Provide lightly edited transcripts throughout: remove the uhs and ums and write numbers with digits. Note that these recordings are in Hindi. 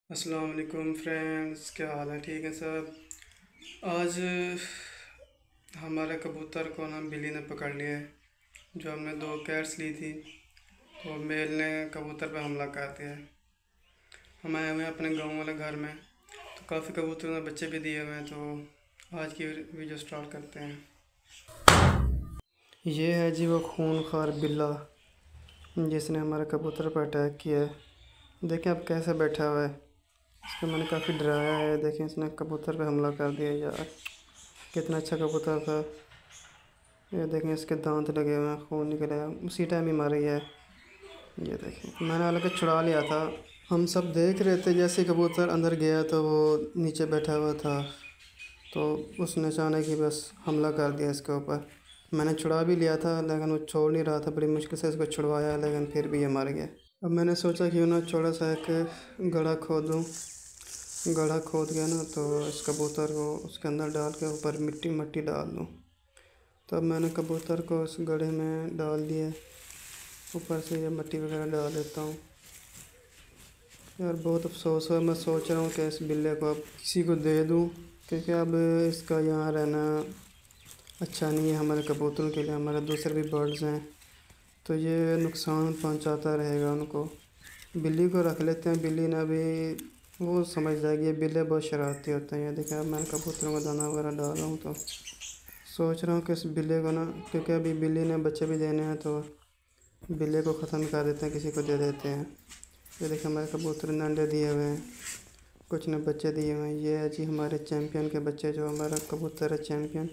अस्सलाम वालेकुम फ्रेंड्स, क्या हाल है? ठीक है सब। आज हमारे कबूतर को ना बिल्ली ने पकड़ लिया है। जो हमने दो कैट्स ली थी, तो मेल ने कबूतर पे हमला कर दिया है। हम आए हुए हैं अपने गांव वाले घर में, तो काफ़ी कबूतरों ने बच्चे भी दिए हुए हैं। तो आज की वीडियो स्टार्ट करते हैं। ये है जी वो खूनखार बिल्ला जिसने हमारे कबूतर पर अटैक किया है। देखें अब कैसे बैठा हुआ है। इसको मैंने काफ़ी डराया है। देखें इसने कबूतर पे हमला कर दिया यार। कितना अच्छा कबूतर था। ये देखें इसके दांत लगे हुए हैं, खून निकला है, उसी टाइम ही मर गया है। ये देखें मैंने हालांकि छुड़ा लिया था। हम सब देख रहे थे, जैसे कबूतर अंदर गया तो वो नीचे बैठा हुआ था, तो उसने अचानक ही बस हमला कर दिया इसके ऊपर। मैंने छुड़ा भी लिया था लेकिन वो छोड़ नहीं रहा था। बड़ी मुश्किल से इसको छुड़वाया लेकिन फिर भी ये मर गया। अब मैंने सोचा कि ना थोड़ा सा एक गड्ढा खोदूँ। गड्ढा खोद गया ना तो इस कबूतर को उसके अंदर डाल के ऊपर मिट्टी मट्टी डाल दूँ। तब मैंने कबूतर को उस गड्ढे में डाल दिया। ऊपर से ये मट्टी वगैरह डाल देता हूँ। यार बहुत अफसोस है। मैं सोच रहा हूँ कि इस बिल्ले को अब किसी को दे दूँ, क्योंकि अब इसका यहाँ रहना अच्छा नहीं है हमारे कबूतरों के लिए। हमारे दूसरे भी बर्ड्स हैं तो ये नुकसान पहुँचाता रहेगा उनको। बिल्ली को रख लेते हैं। बिल्ली ने अभी वो समझ जाएगी। ये बिल्ले बहुत शरारती होते हैं। ये देखिए अब मैंने कबूतरों को दाना वगैरह डाल रहा हूँ, तो सोच रहा हूँ कि इस बिल्ले को ना, क्योंकि अभी बिल्ली ने बच्चे भी देने हैं, तो बिल्ले को ख़त्म कर देते हैं, किसी को दे देते हैं। ये देखिए हमारे कबूतर ने अंडे दिए हुए हैं, कुछ ने बच्चे दिए हुए हैं। ये है जी हमारे चैम्पियन के बच्चे। जो हमारा कबूतर है चैम्पियन,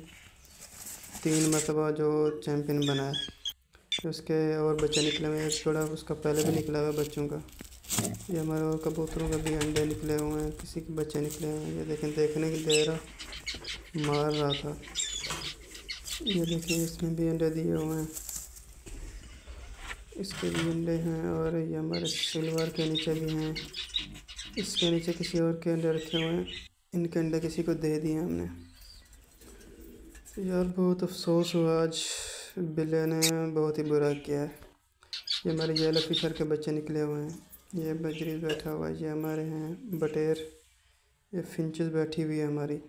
3 मरतबा जो चैम्पियन बना है। उसके और बच्चे निकले हुए हैं। एक जोड़ा उसका पहले भी निकला हुआ है बच्चों का। ये हमारे और कबूतरों का भी अंडे निकले हुए हैं, किसी के बच्चे निकले हुए हैं। ये देखें, देखने की दे रहा मार रहा था। ये देखिए इसमें भी अंडे दिए हुए हैं, इसके भी अंडे हैं। और ये हमारे सिल्वर के नीचे भी हैं। इसके नीचे किसी और के अंडे रखे हुए हैं। इनके अंडे किसी को दे दिए हमने। यार बहुत अफसोस हुआ आज। बिल्ले ने बहुत ही बुरा किया है। ये हमारे येलो फिशर के बच्चे निकले हुए हैं। ये बजरी बैठा हुआ है। ये हमारे हैं बटेर। ये फिंचेस बैठी हुई है हमारी। ये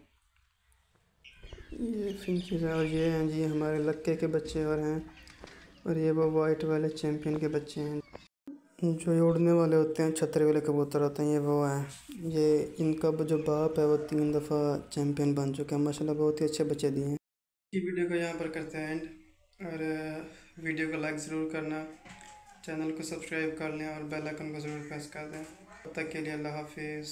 फिंचेस है। और ये हैं जी हमारे लक्के के बच्चे और हैं। और ये वो वाइट वाले चैम्पियन के बच्चे हैं जो ये उड़ने वाले होते हैं, छतरी वाले कबूतर होते हैं। ये वो हैं। ये इनका जो बाप है वो 3 दफ़ा चैम्पियन बन चुका है। माशाल्लाह बहुत ही अच्छे बच्चे दिए हैं। की वीडियो को यहाँ पर करते हैं एंड। और वीडियो को लाइक ज़रूर करना, चैनल को सब्सक्राइब कर लें और बेल आइकन को ज़रूर प्रेस कर दें। तब तक के लिए अल्लाह हाफिज़।